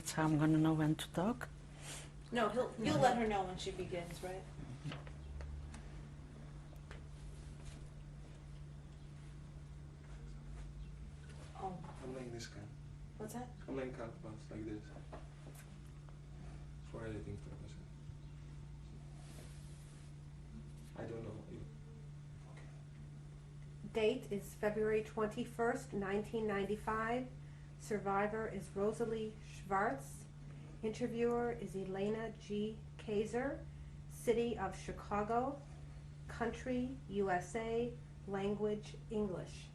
That's how I'm going to know when to talk. No, you'll let her know when she begins, right? Oh, I'm laying this kind. what's that? I'm laying counterparts like this. For editing purposes. I don't know you. Date is February 21st, 1995. Survivor is Rosalie Schwartz. Interviewer is Elena G. Kaiser. City of Chicago. Country, USA. Language, English.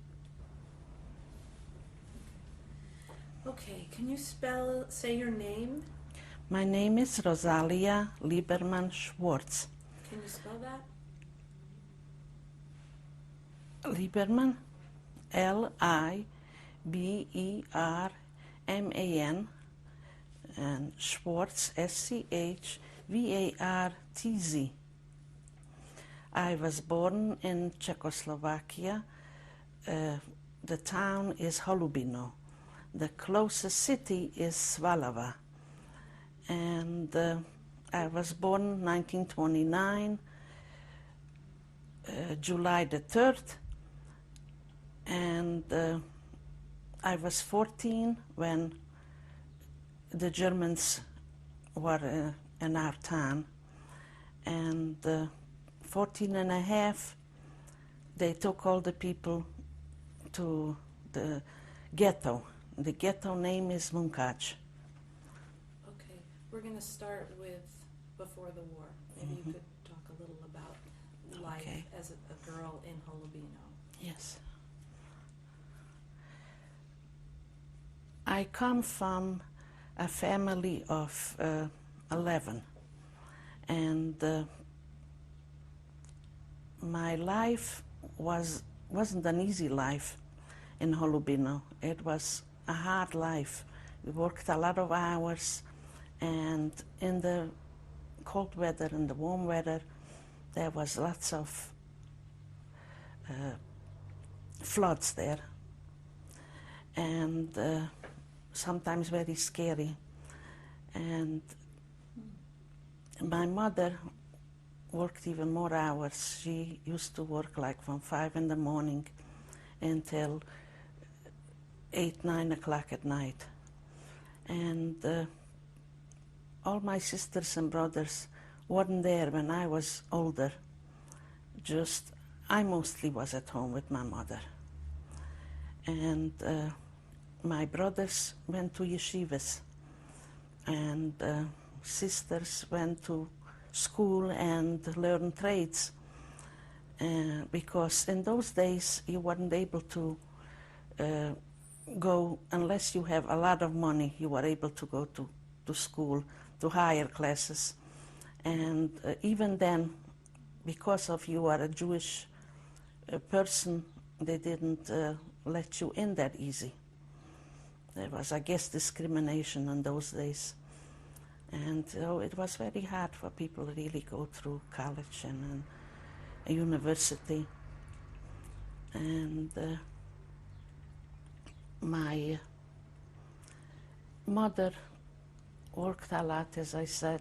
Okay, can you say your name? My name is Rosalia Lieberman Schwartz. Can you spell that? Lieberman, L-I-B-E-R-M-A-N, and Schwartz, S-C-H-V-A-R-T-Z. I was born in Czechoslovakia. The town is Holubino. The closest city is Svalava. And I was born 1929, July the 3rd, and I was 14 when the Germans were in our town, and 14 and a half, they took all the people to the ghetto. The ghetto name is Munkac. Okay, we're going to start with before the war. Maybe you could talk a little about life as a girl in Holubino. Yes. I come from a family of 11, and my life wasn't an easy life in Holubino. It was a hard life. We worked a lot of hours, and in the cold weather and the warm weather, there was lots of floods there, and sometimes very scary. And my mother worked even more hours. She used to work like from 5 in the morning until 8, 9 o'clock at night. And all my sisters and brothers weren't there when I was older. Just, I mostly was at home with my mother. And my brothers went to yeshivas, and sisters went to school and learned trades. Because in those days you weren't able to go, unless you have a lot of money, you were able to go to school, to higher classes. And even then, because of you are a Jewish person, they didn't let you in that easy. There was, I guess, discrimination in those days. And so it was very hard for people to really go through college and a university. And my mother worked a lot, as I said,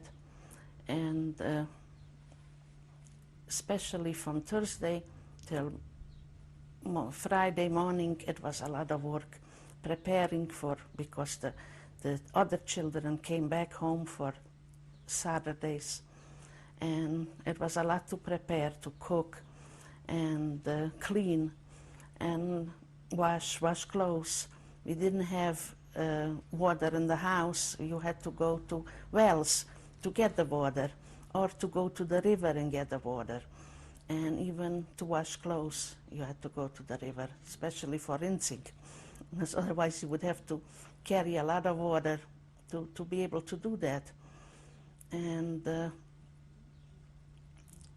and especially from Thursday till Friday morning, it was a lot of work preparing for, because the other children came back home for Saturdays, and it was a lot to prepare, to cook and clean and wash clothes. We didn't have water in the house. You had to go to wells to get the water, or to go to the river and get the water. And even to wash clothes, you had to go to the river, especially for rinsing, because otherwise you would have to carry a lot of water to be able to do that. And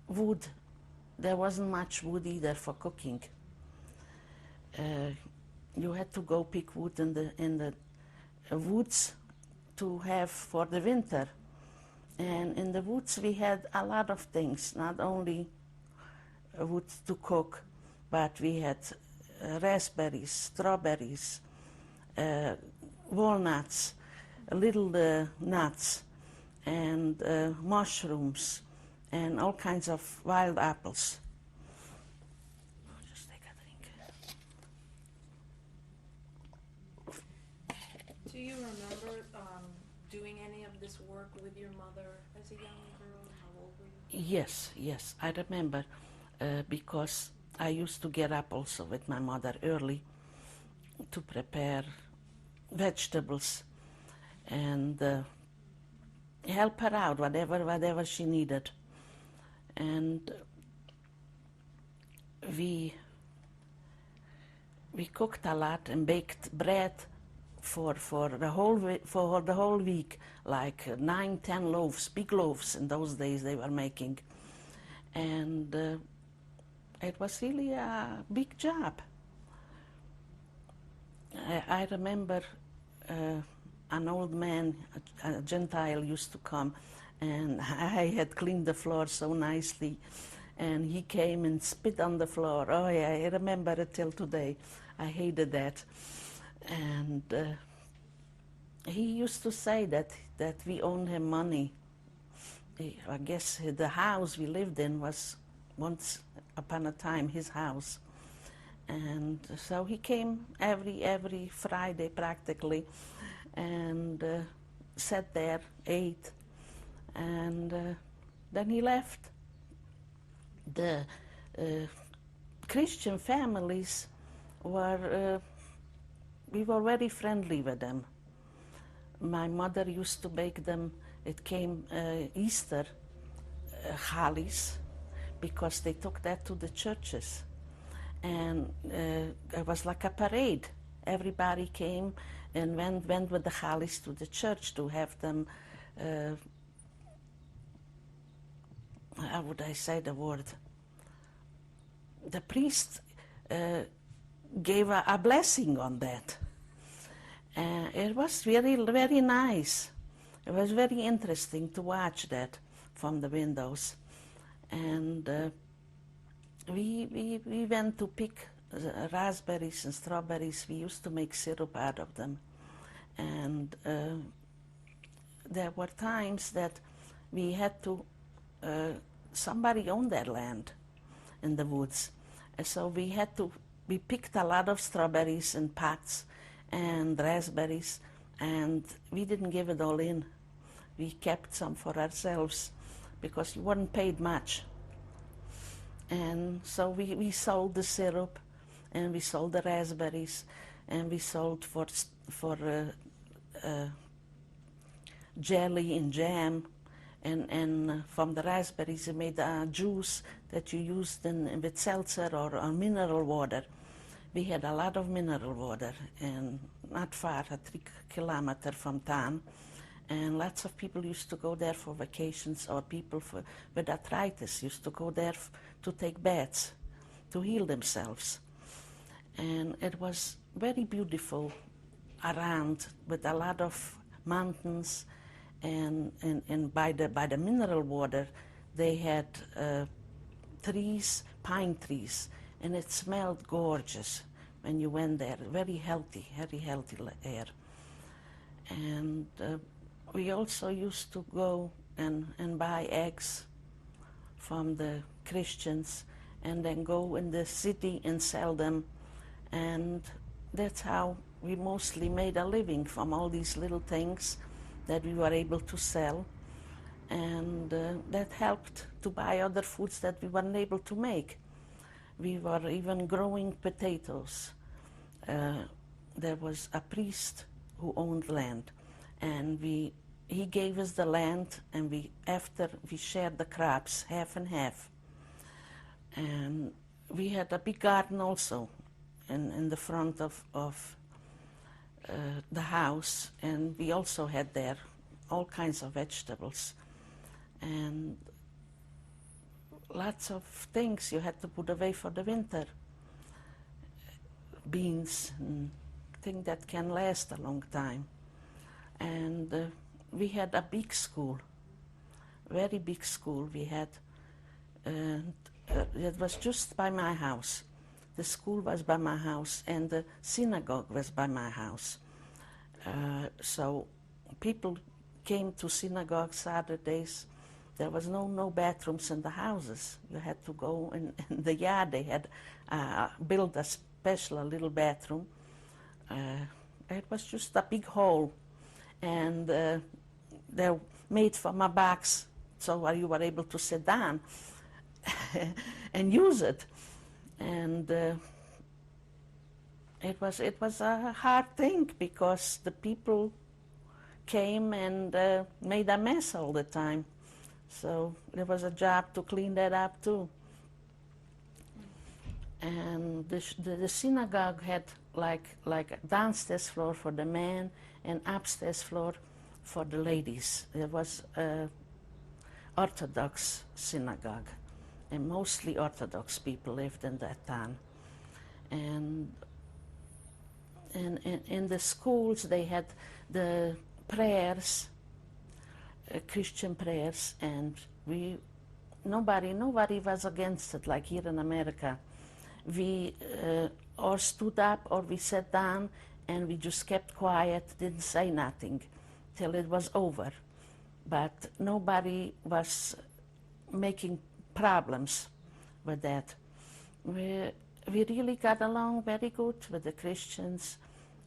wood, there wasn't much wood either for cooking. You had to go pick wood in the woods to have for the winter. And in the woods we had a lot of things, not only wood to cook, but we had raspberries, strawberries, walnuts, little nuts and mushrooms and all kinds of wild apples. Just take a drink. Do you remember doing any of this work with your mother as a young girl? How old were you? Yes, I remember because I used to get up also with my mother early to prepare vegetables and help her out, whatever she needed. And we cooked a lot and baked bread for the whole week, like 9-10 loaves, big loaves in those days they were making, and it was really a big job. I remember an old man, a Gentile, used to come, and I had cleaned the floor so nicely, and he came and spit on the floor. Oh yeah, I remember it till today. I hated that. And he used to say that we owed him money. I guess the house we lived in was once upon a time his house. And so he came every Friday practically, and sat there, ate, and then he left. The Christian families were, we were very friendly with them. My mother used to bake them, it came Easter challis, because they took that to the churches. And it was like a parade. Everybody came and went with the challis to the church to have them, how would I say the word? The priest gave a blessing on that. It was very nice. It was very interesting to watch that from the windows. And we went to pick raspberries and strawberries. We used to make syrup out of them. And there were times that we had to, somebody owned that land in the woods. And so we picked a lot of strawberries in pots and raspberries, and we didn't give it all in. We kept some for ourselves because we weren't paid much. And so we sold the syrup, and we sold the raspberries, and we sold for jelly and jam, and from the raspberries we made a juice that you used with seltzer or mineral water. We had a lot of mineral water, and not far, 3 kilometers from town. And lots of people used to go there for vacations, or people with arthritis used to go there to take baths, to heal themselves. And it was very beautiful around, with a lot of mountains, and by the mineral water they had trees, pine trees, and it smelled gorgeous when you went there. Very healthy air. And we also used to go and buy eggs from the Christians, and then go in the city and sell them. And that's how we mostly made a living, from all these little things that we were able to sell. And that helped to buy other foods that we weren't able to make. We were even growing potatoes. There was a priest who owned land, and he gave us the land, and after we shared the crops, half and half. And we had a big garden also in the front of the house, and we also had there all kinds of vegetables and lots of things you had to put away for the winter. Beans and things that can last a long time. And we had a big school, very big school we had. It was just by my house. The school was by my house, and the synagogue was by my house. So people came to synagogue Saturdays. There was no bathrooms in the houses. You had to go in the yard. They had built a special little bathroom. It was just a big hole, and they're made from a box, so you were able to sit down and use it. And it was a hard thing because the people came and made a mess all the time. So there was a job to clean that up too. And the synagogue had like a downstairs floor for the men and upstairs floor for the ladies. It was Orthodox synagogue, and mostly Orthodox people lived in that town. And in the schools they had the prayers, Christian prayers, and nobody was against it like here in America. We or stood up or we sat down and we just kept quiet, didn't say nothing till it was over. But nobody was making problems with that. We really got along very good with the Christians,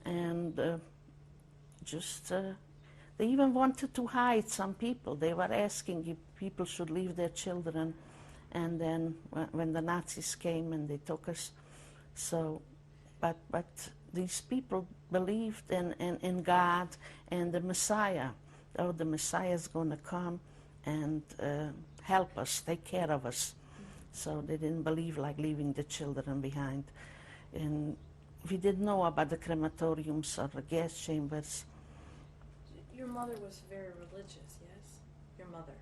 and they even wanted to hide some people. They were asking if people should leave their children, and then when the Nazis came and they took us. So, but these people believed in God and the Messiah. Oh, the Messiah is going to come and help us, take care of us. So they didn't believe like leaving the children behind. And we didn't know about the crematoriums or the gas chambers. Your mother was very religious, yes? Your mother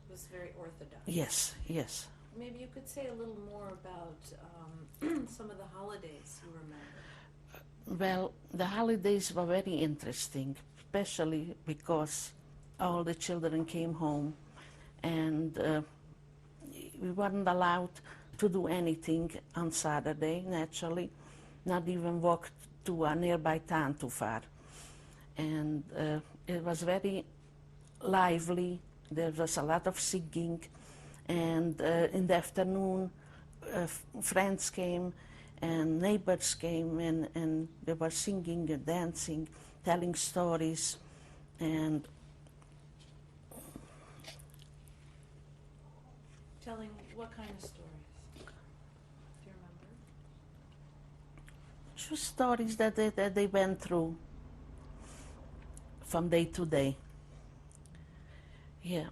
was very Orthodox. Yes, yes. Maybe you could say a little more about some of the holidays you remember. Well, the holidays were very interesting, especially because all the children came home, and we weren't allowed to do anything on Saturday, naturally, not even walk to a nearby town too far. And it was very lively. There was a lot of singing, and in the afternoon friends came and neighbors came, and they were singing and dancing, telling stories. And Telling what kind of stories? Do you remember? just stories that they went through from day to day. Yeah,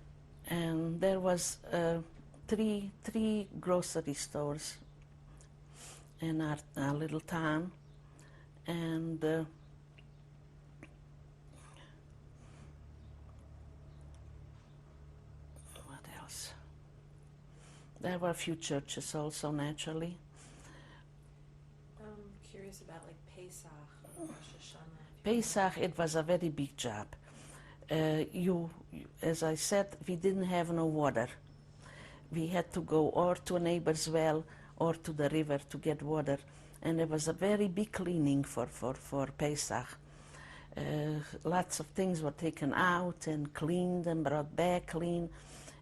and there was three grocery stores in our little town, and what else? There were a few churches also, naturally. I'm curious about like Pesach or Rosh Hashanah. Pesach, it was a very big job. As I said, we didn't have no water. We had to go or to a neighbor's well or to the river to get water, and it was a very big cleaning for Pesach. Lots of things were taken out and cleaned and brought back clean,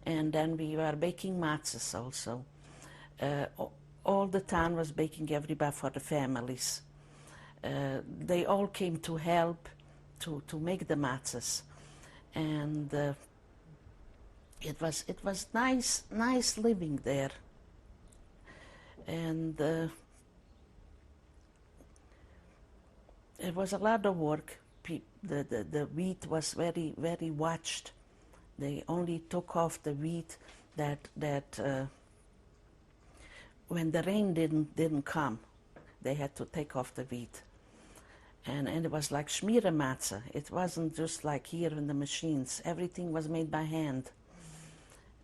and then we were baking matzahs also. All the town was baking, everybody for the families. They all came to help to make the matzahs, and it was nice living there. And it was a lot of work. The wheat was very watched. They only took off the wheat that when the rain didn't come, they had to take off the wheat. And it was like schmiere matzah. It wasn't just like here in the machines. Everything was made by hand.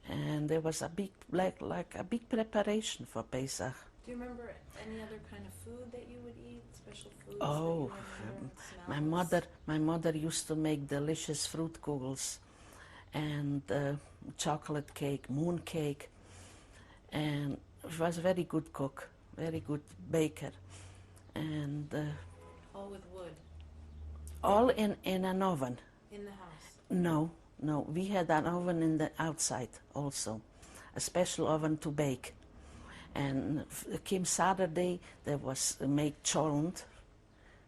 And there was a big, like a big preparation for Pesach. Do you remember any other kind of food that you would eat? Special foods? Oh, that you remember? my mother used to make delicious fruit kugels, and chocolate cake, moon cake, and she was a very good cook, very good baker, and All with wood. all in an oven. In the house? No, no. We had an oven in the outside also, a special oven to bake. And came Saturday, there was made cholent.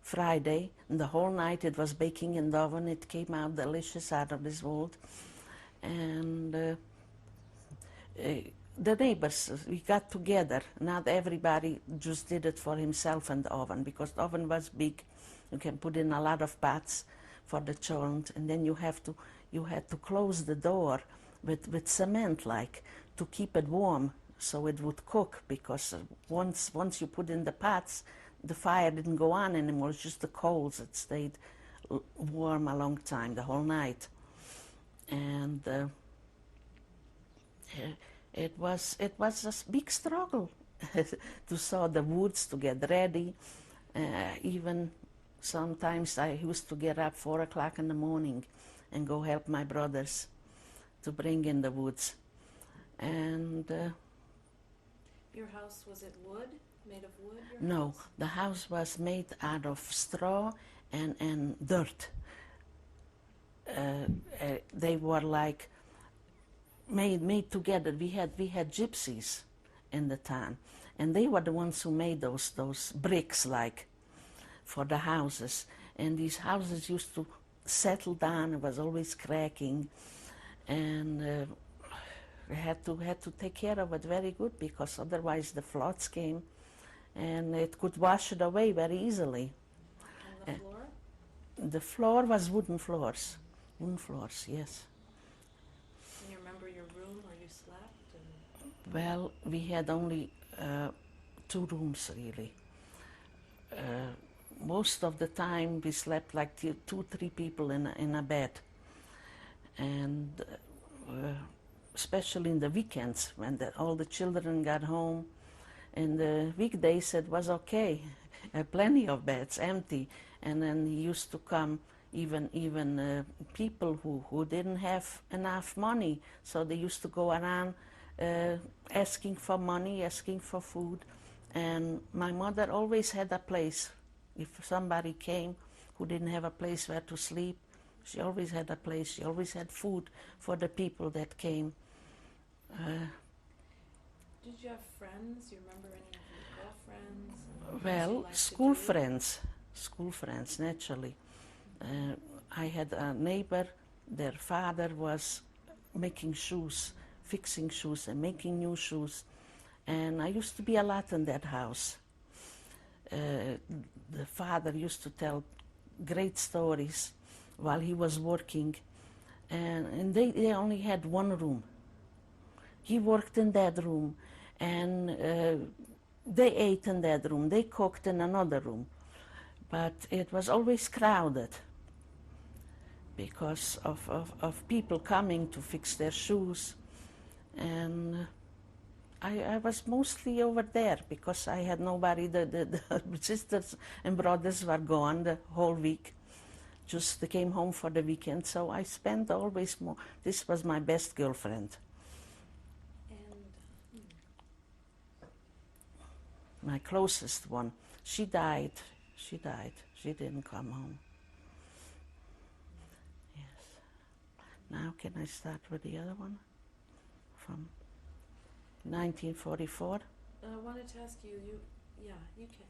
Friday, and the whole night it was baking in the oven. It came out delicious, out of this world. And the neighbors, we got together. Not everybody just did it for himself in the oven, because the oven was big. You can put in a lot of pots for the cholent, and then you had to close the door with cement, like, to keep it warm so it would cook, because once you put in the pots, the fire didn't go on anymore. It's just the coals that stayed warm a long time, the whole night. And it was a big struggle to saw the woods, to get ready. Even sometimes I used to get up 4 o'clock in the morning and go help my brothers to bring in the woods. And Your house, was it wood? Made of wood? no, House? the house was made out of straw and dirt. They were like made together. We had gypsies in the town, and they were the ones who made those bricks, like, for the houses. And these houses used to settle down. It was always cracking, and we had to take care of it very good, because otherwise the floods came, and it could wash it away very easily. And the floor? The floor was wooden floors, yes. Can you remember your room where you slept? And Well, we had only 2 rooms, really. Most of the time we slept like 2, 3 people in a bed. And especially in the weekends, when all the children got home. In the weekdays it was okay, plenty of beds empty. And then used to come even people who didn't have enough money, so they used to go around asking for money, asking for food. And my mother always had a place. If somebody came who didn't have a place where to sleep, she always had a place. She always had food for the people that came. did you have friends? You remember any of your girlfriends? And things you Well, liked to school friends, naturally. I had a neighbor, their father was making shoes, fixing shoes and making new shoes. And I used to be a lot in that house. The father used to tell great stories while he was working. And they only had 1 room. He worked in that room, and they ate in that room. They cooked in another room. But it was always crowded because of people coming to fix their shoes. And I was mostly over there because I had nobody. The sisters and brothers were gone the whole week. Just they came home for the weekend, so I spent always more. This was my best girlfriend. And My closest one. She died. She didn't come home. Yes. Now can I start with the other one? From 1944. I wanted to ask you, you can,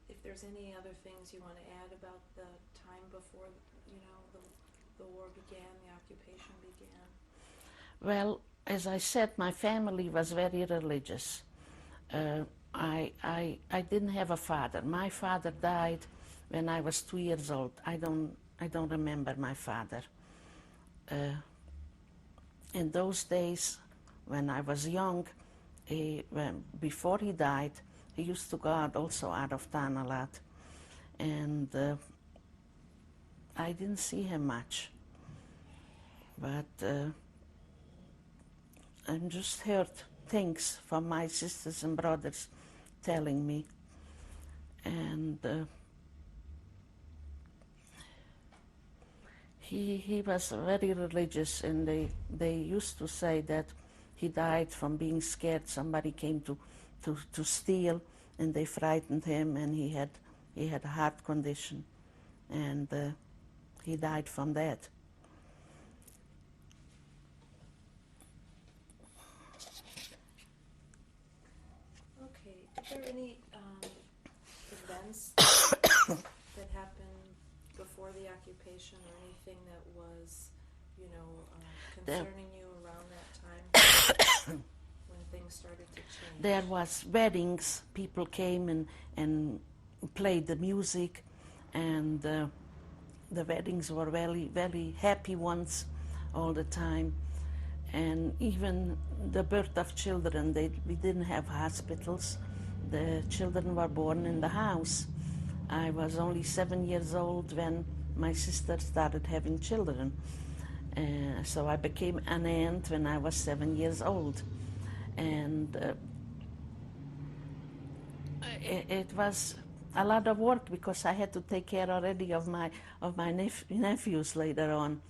if there's any other things you want to add about the time before, the war began, the occupation began. Well, as I said, my family was very religious. I didn't have a father. My father died when I was 2 years old. I don't remember my father. In those days, when I was young, before he died, he used to go out also out of town a lot. And I didn't see him much. But I just heard things from my sisters and brothers telling me. And he was very religious, and they used to say that he died from being scared. Somebody came to steal, and they frightened him, and he had a heart condition, and He died from that. Okay. Are there any events that happened before the occupation, or anything that was, concerning you around that time when things started to change? There was weddings. People came and played the music, and the weddings were very, very happy ones all the time. And even the birth of children, we didn't have hospitals. The children were born in the house. I was only 7 years old when my sister started having children. So I became an aunt when I was 7 years old. And it was a lot of work because I had to take care already of my nephews later on.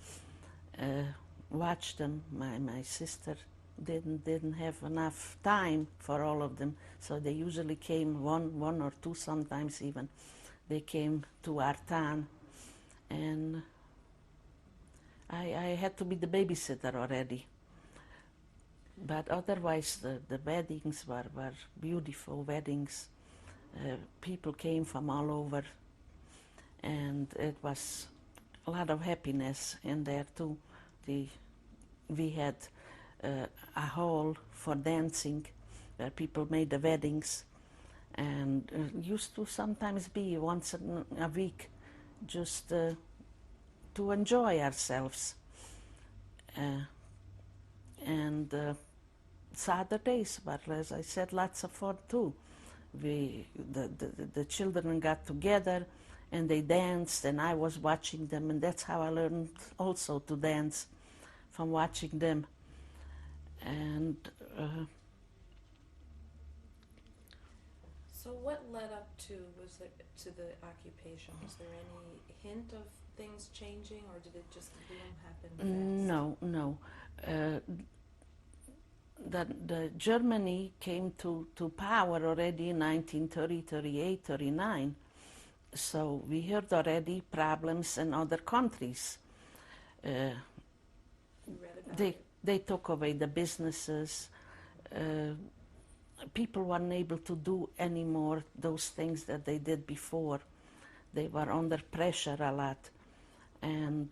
Watch them. My sister didn't have enough time for all of them, so they usually came one or two, sometimes even. They came to our town, and I had to be the babysitter already. But otherwise, the weddings were beautiful weddings. People came from all over, and it was a lot of happiness in there too. We had a hall for dancing where people made the weddings, and used to sometimes be once a week just to enjoy ourselves. And Saturdays were, as I said, lots of fun too. The children got together and they danced, and I was watching them, and that's how I learned also to dance, from watching them. And so what led up to the occupation? Was there any hint of things changing, or did it just boom happen fast? no. The Germany came to power already in 1930, 38, 39. So we heard already problems in other countries. You read about it? They took away the businesses. People weren't able to do anymore those things that they did before. They were under pressure a lot. And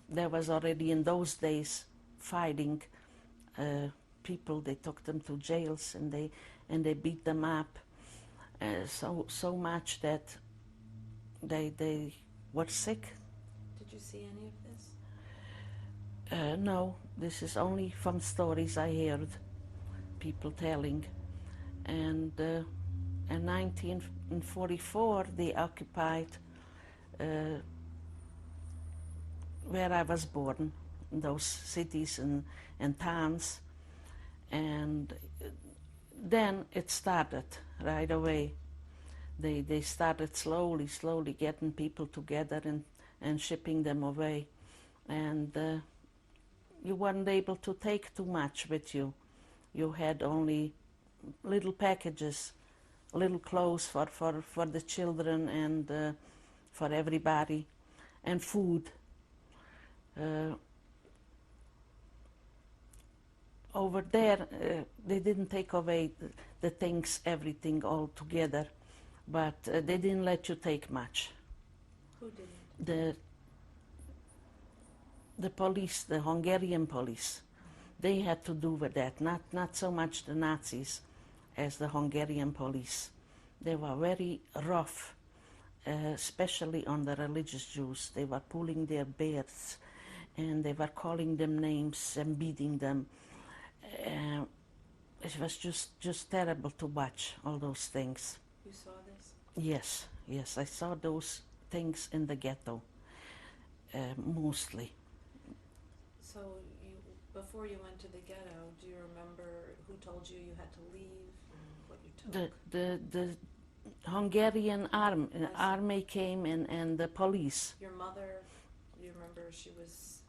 there was already in those days fighting. People, they took them to jails and they beat them up so much that they were sick. Did you see any of this? No, this is only from stories I heard, people telling. And in 1944 they occupied where I was born, those cities and towns. And then it started right away. They started slowly getting people together and shipping them away. And you weren't able to take too much with you. You had only little packages, little clothes for the children and for everybody, and food. Over there, they didn't take away the things, everything all together, but they didn't let you take much. Who didn't? The police, the Hungarian police, they had to do with that, not so much the Nazis as the Hungarian police. They were very rough, especially on the religious Jews. They were pulling their beards, and they were calling them names and beating them. It was just terrible to watch all those things. You saw this? Yes, I saw those things in the ghetto, mostly. So before you went to the ghetto, do you remember who told you you had to leave, what you took? The Hungarian army came and the police. Your mother, do you remember she was,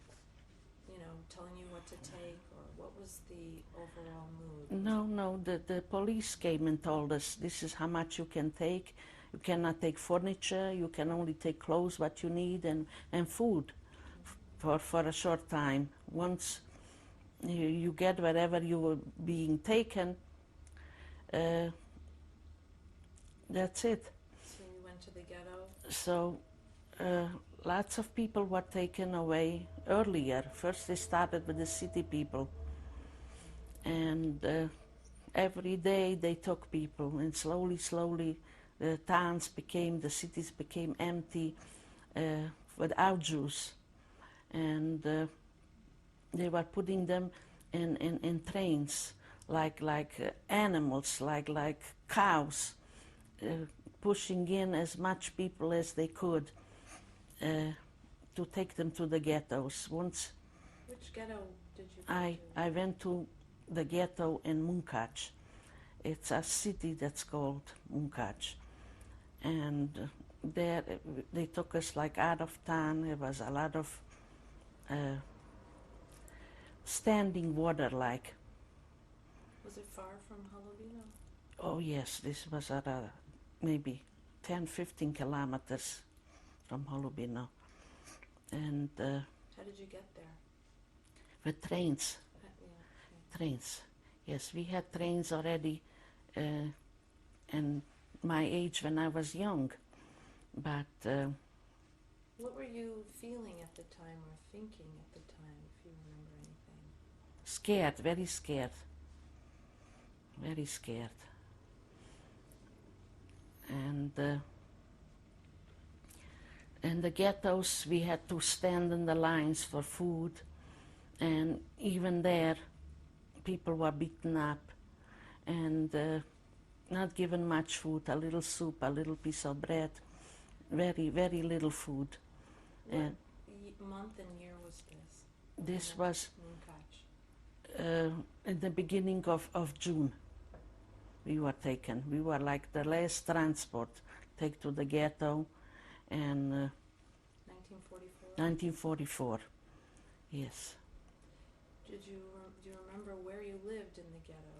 telling you what to take, or what was the overall mood? No, the police came and told us, this is how much you can take, You cannot take furniture, you can only take clothes what you need and food for a short time. Once you get wherever you were being taken, that's it. So you went to the ghetto? So lots of people were taken away earlier. First they started with the city people, and every day they took people, and slowly the towns became, the cities became empty without Jews, and they were putting them in trains like animals, like cows, pushing in as much people as they could to take them to the ghettos. Once Which ghetto did you go to? I went to the ghetto in Munkac. It's a city that's called Munkac. And there they took us like out of town. There was a lot of standing water like. Was it far from Holovino? Oh yes, this was at maybe 10-15 kilometers from Holubino. And How did you get there? with trains. Yeah, okay. Trains. Yes, we had trains already in my age when I was young. But What were you feeling at the time or thinking at the time, if you remember anything? scared, very scared. Very scared. And in the ghettos, we had to stand in the lines for food. And even there, people were beaten up and not given much food, a little soup, a little piece of bread, very, very little food. What And month and year was this? this was Munkac. in the beginning of June. We were taken. We were like the last transport take to the ghetto, and 1944? 1944. Yes. Do you remember where you lived in the ghetto,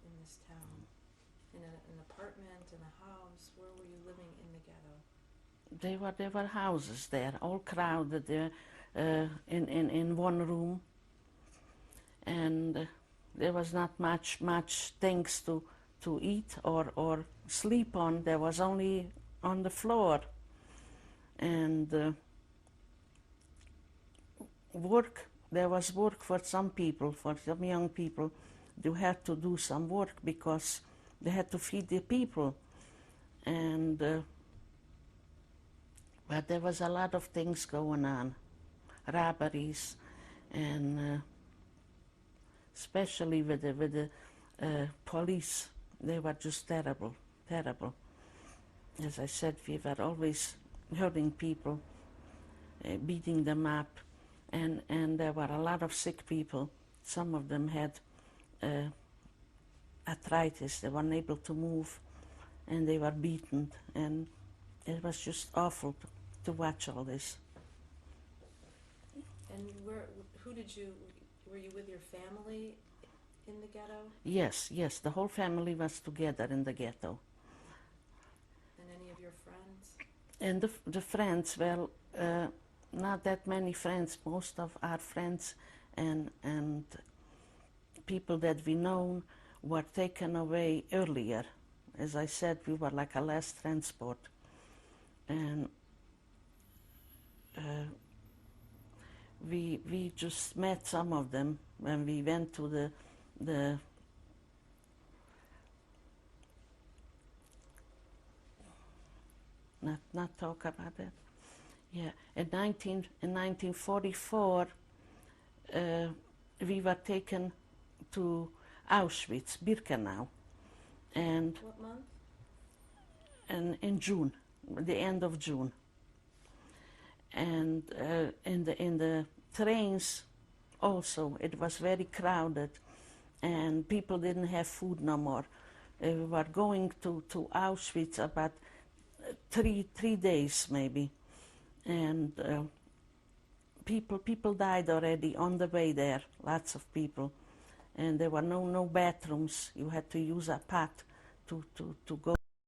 in this town? In an apartment, in a house? Where were you living in the ghetto? There were houses there, all crowded there, in one room, and there was not much things to eat or sleep on. There was only on the floor, and work. There was work for some people, for some young people. You had to do some work because they had to feed the people, and but there was a lot of things going on, robberies, and especially with the police. They were just terrible, terrible. As I said, we were always hurting people, beating them up, and there were a lot of sick people. Some of them had arthritis. They were unable to move, and they were beaten, and it was just awful to watch all this. And were you with your family in the ghetto? Yes, the whole family was together in the ghetto. And any of your friends? And the friends, well, not that many friends. Most of our friends and people that we know were taken away earlier. As I said, we were like a last transport. And we just met some of them when we went to the not talk about that. Yeah, in 1944, we were taken to Auschwitz, Birkenau, and What month? in June, the end of June. And in the trains also, it was very crowded, and people didn't have food no more. We were going to Auschwitz about three days maybe, and people died already on the way there. Lots of people, and there were no bathrooms. You had to use a path to go.